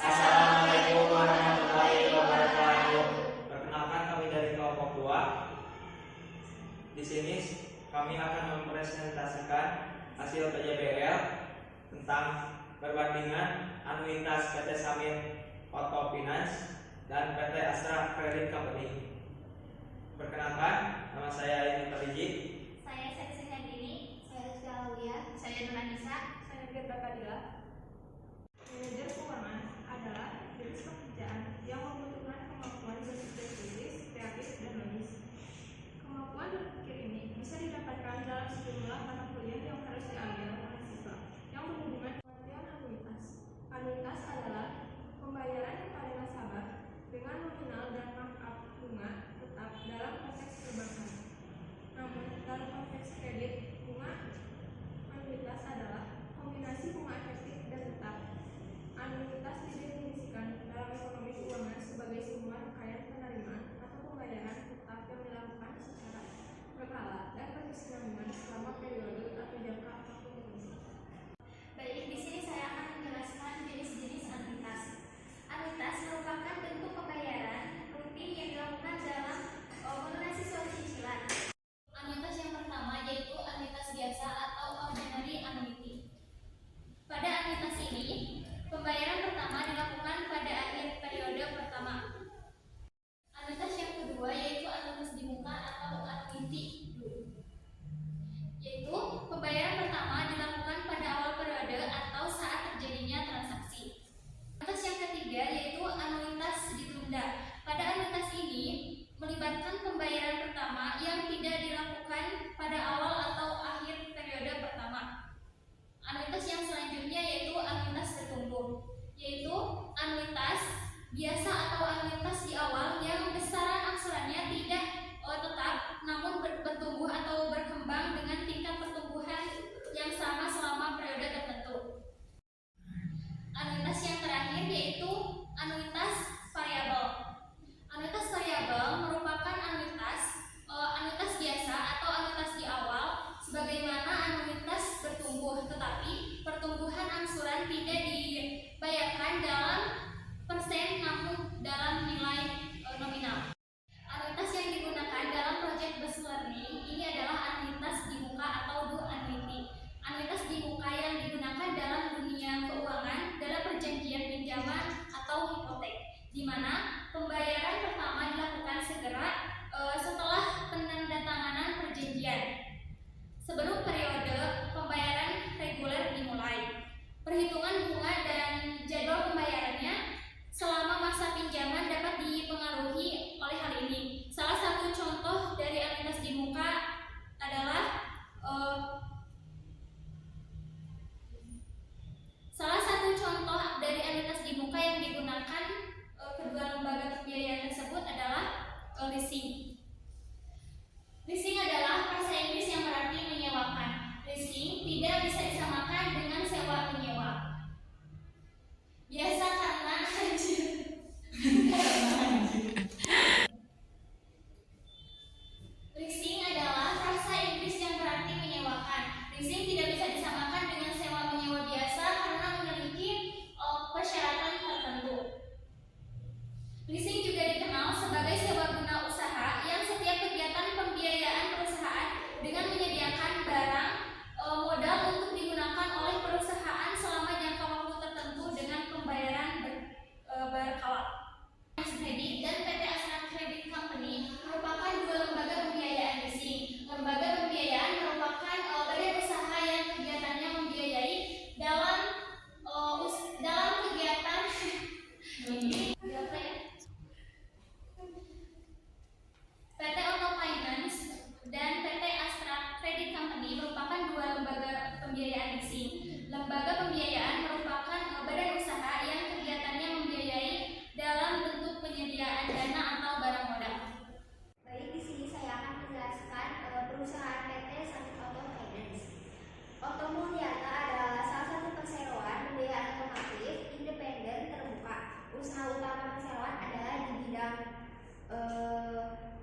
Assalamualaikum warahmatullahi wabarakatuh. Perkenalkan, kami dari kelompok 2. Di sini kami akan mempresentasikan hasil PJBL tentang perbandingan anuitas PT Samin Auto Finance dan PT Astra Credit Company. Perkenalkan, nama saya Ini Pariji. Saya Sri Handini. Saya Rizky Alawiyah. Saya Nur Anissa. Saya Firda Fadila. Manajer keuangan adalah jenis pekerjaan yang membutuhkan kemampuan berpikir kritis, kreatif, dan logis. Kemampuan berpikir ini bisa didapatkan dalam sejumlah mata kuliah yang harus diambil oleh siswa yang berhubungan dengan pengertian anuitas. Anuitas adalah pembayaran kepada nasabah dengan nominal dan markup bunga tetap dalam konteks perbankan. Namun, dalam konteks kredit, bunga anuitas adalah kombinasi bunga efektif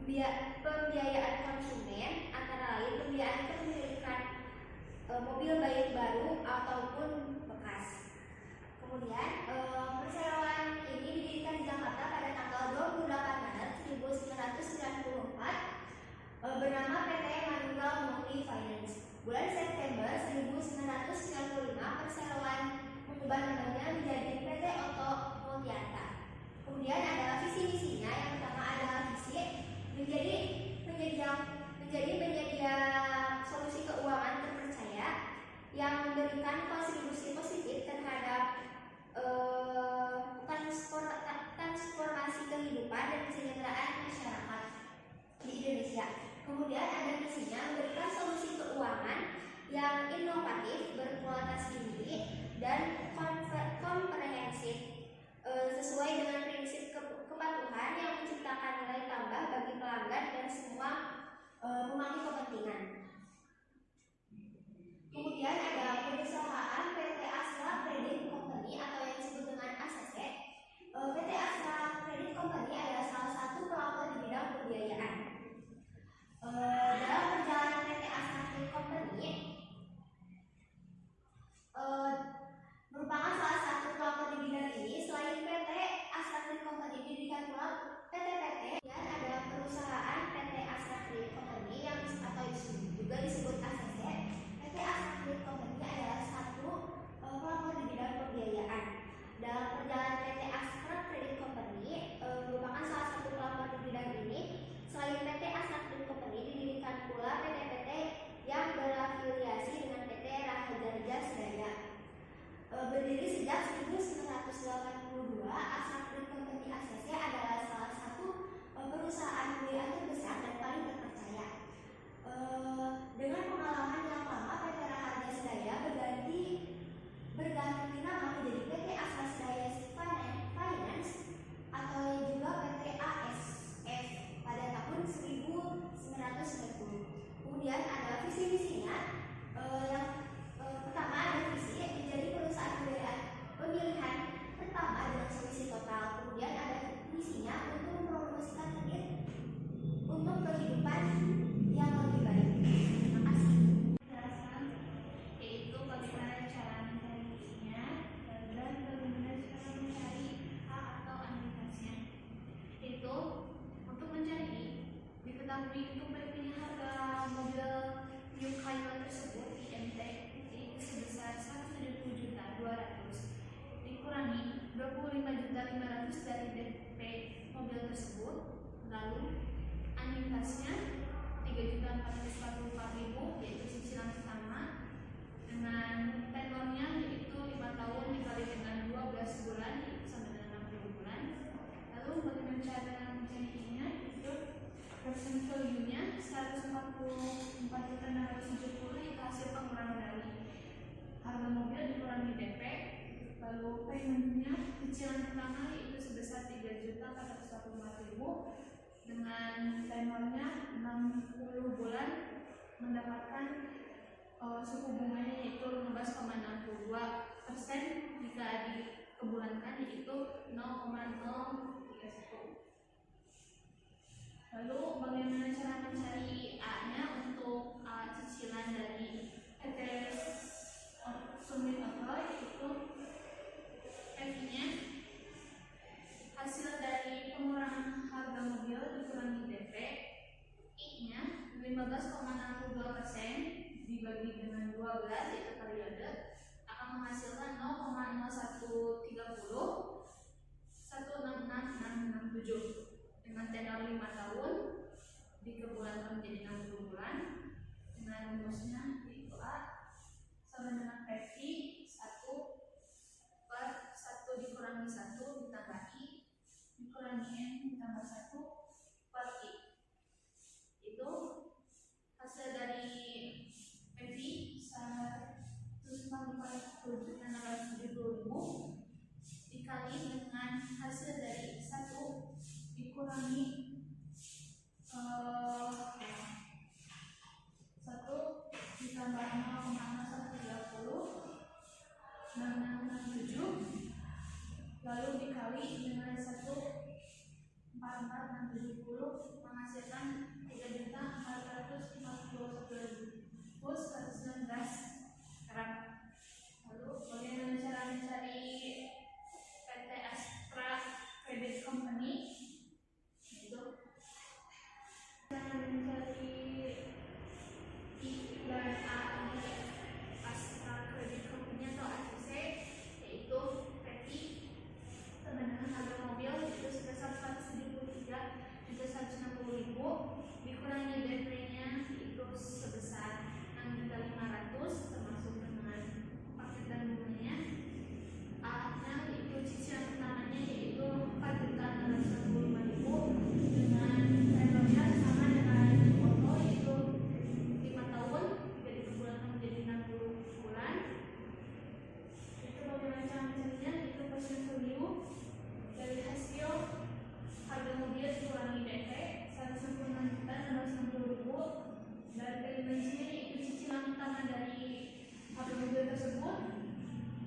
Pembiayaan konsumen antara lain pembiayaan kepemilikan mobil baik baru ataupun bekas. Kemudian perseroan ini didirikan di Jakarta pada tanggal 28 Maret 1994 bernama PT Manunggal Multi Finance. Bulan September 1995 perseroan mengubah namanya menjadi PT Oto Multiarta. Kemudian adalah visi misinya. Yang pertama adalah visi menjadi penyedia solusi keuangan terpercaya yang memberikan kontribusi positif terhadap transformasi kehidupan dan kesejahteraan masyarakat di Indonesia. Kemudian ada misinya memberikan solusi keuangan yang inovatif, berkualitas tinggi, dan komprehensif sesuai dengan prinsip kepatuhan yang menciptakan nilai tambah bagi pelanggan dan semua pemangku kepentingan. Kemudian ada perusahaan PT Astra Credit Company atau yang disebut dengan ACC. PT Astra Credit Company adalah salah satu pelopor di bidang pembiayaan. Dalam perjalanan PT Astra Credit Company merupakan salah satu pelopor di bidang ini. Selain PT Astra Credit Company didirikan pula PT-PT dan ada perusahaan PT Astra Credit Company yang juga disebut ACC. PT Astra Credit Company adalah satu pelopor di bidang pembiayaan. Dalam perjalanan PT Astra Credit Company merupakan salah satu pelopor di bidang ini. Selain PT Astra Credit Company didirikan pula PT-PT yang berafiliasi dengan PT Raharja Sedaya. Berdiri sejak 1982, Astra Credit Company ACC adalah salah satu perusahaan pembiayaan terbesar dan paling terpercaya. Dengan pengalaman yang lama, PT Raharja Sedaya berganti nama menjadi PT Astra Sedaya Finance atau juga PT ASF pada tahun 1990. Kemudian ada visi misinya. Yang pertama ada visi menjadi perusahaan pemilihan pertama dengan solusi total. Kemudian ada misinya untuk mempromosikan kredit untuk kehidupan yang lebih baik. Terima kasih. Penjelasan yaitu bagaimana cara mencarinya dan bagaimana cara mencari hak atau analitasnya. Itu untuk mencari diketahui untuk berpilih harga mobil New Cayman tersebut IMT itu sebesar 170.200.000 dikurangi 25.500.000 dari DP mobil tersebut. Lalu analitasnya 3.444.000 yaitu cicilan pertama dengan tenornya yaitu 5 tahun dikali dengan 12 bulan yaitu sama dengan 60 bulan. Lalu bagaimana cara mencarinya? Itu persen value-nya 144.670 itu hasil pengurangan dari harga mobil dikurangi DP. Lalu payment-nya cicilan pertama yaitu sebesar 3.444.000 dengan tenornya 60 bulan mendapatkan suku bunganya yaitu 15,62% jika dikebulankan yaitu 0,031. Lalu bagaimana cara mencari A-nya untuk cicilan dari PT Summit Auto yaitu F-nya hasil dari pengurangan harga mobil dikurangi DP, I-nya 15,62% dibagi dengan 12 yaitu periode akan menghasilkan 0,0130 dengan tenor 5 tahun dikebulankan menjadi 60 bulan dengan rumusnya yaitu A sama dengan PV 1/1 dikurangi 1 ditambah I dikurangi N ditambah 1 per I. Itu hasil dari PV 144.670.000 dikali dengan hasil dari 1 dikurangi 1 dikali Jangan mencari I dan A ini Astra Credit Company atau ACC, yaitu Peti dengan harga mobil itu sebesar 173.160.000, dikurangi DP-nya itu sebesar 6.500.000 termasuk dengan paket dan bunganya. A-nya itu cicilan pertamanya yaitu 4.665.000 dengan tenornya sama dengan foto yaitu 5 tahun jadi perbulan menjadi 60 bulan. Itu bagaimana cara mencarinya, itu persen value dari hasil harga mobil dikurangi DP 166.660.000 dan kalimatnya itu cicilan pertama dari harga mobil tersebut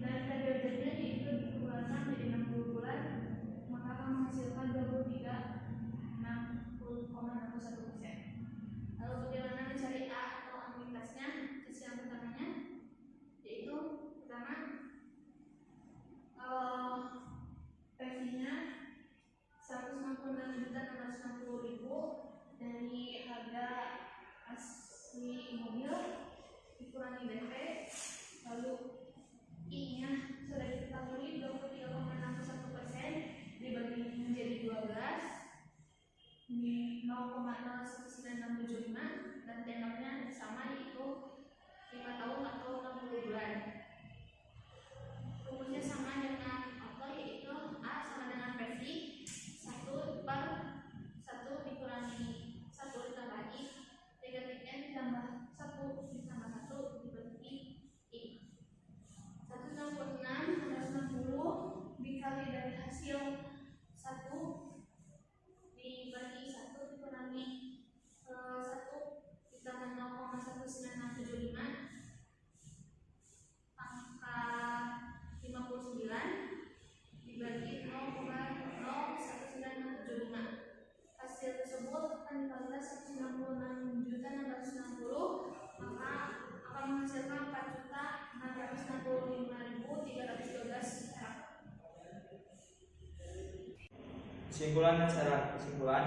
dan periodenya itu dikurangi menjadi 60 bulan, maka akan menghasilkan 23.60,61%. Lalu bagaimana mencari A atau anuitasnya? Cicilan pertamanya yaitu pertama PV-nya 166.660.000 dari harga asli mobil dikurangi DP, lalu I-nya sudah diketahui 23,61% dibagi menjadi 12 di 0,01975 dan tenornya sama yaitu 5 tahun atau 60 bulan. Rumusnya sama dengan auto yaitu A sama dengan PV 1/1 dikurangi 1 ditambah I negatif N ditambah 1 ditambah 1 dibagi I. 166.660 dikali dari hasil 1 dibagi 1 dikurangi 1 ditambah 0,19675 angka 59 dibagi 0,01975. Hasil tersebut akan dikalikan 166.660, maka akan menghasilkan 4.665.312 perak. Kesimpulan dan syarat. Kesimpulan,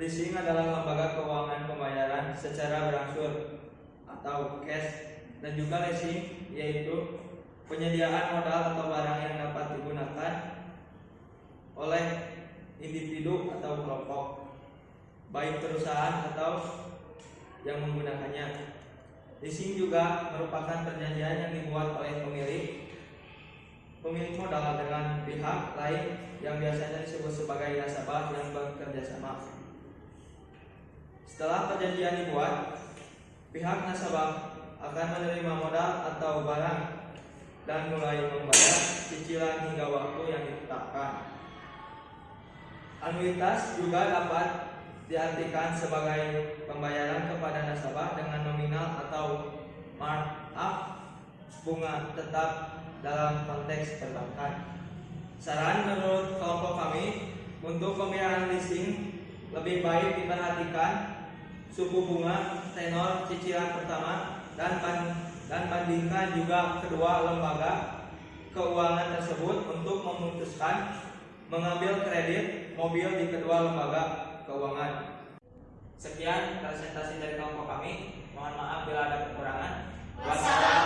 leasing adalah lembaga keuangan pembayaran secara berangsur atau cash, dan juga leasing yaitu penyediaan modal atau barang yang dapat digunakan oleh individu atau kelompok, baik perusahaan atau yang menggunakannya. Leasing juga merupakan perjanjian yang dibuat oleh pemilik modal dengan pihak lain yang biasanya disebut sebagai nasabah yang bekerja sama. Setelah perjanjian dibuat, pihak nasabah akan menerima modal atau barang dan mulai membayar cicilan hingga waktu yang ditetapkan. Anuitas juga dapat diartikan sebagai pembayaran kepada nasabah dengan nominal atau markup bunga tetap dalam konteks perbankan. Saran menurut kelompok kami, untuk pembiayaan leasing lebih baik diperhatikan suku bunga, tenor cicilan pertama, dan bandingkan juga kedua lembaga keuangan tersebut untuk memutuskan mengambil kredit mobil di kedua lembaga keuangan. Sekian presentasi dari kelompok kami. Mohon maaf bila ada kekurangan. Wassalam.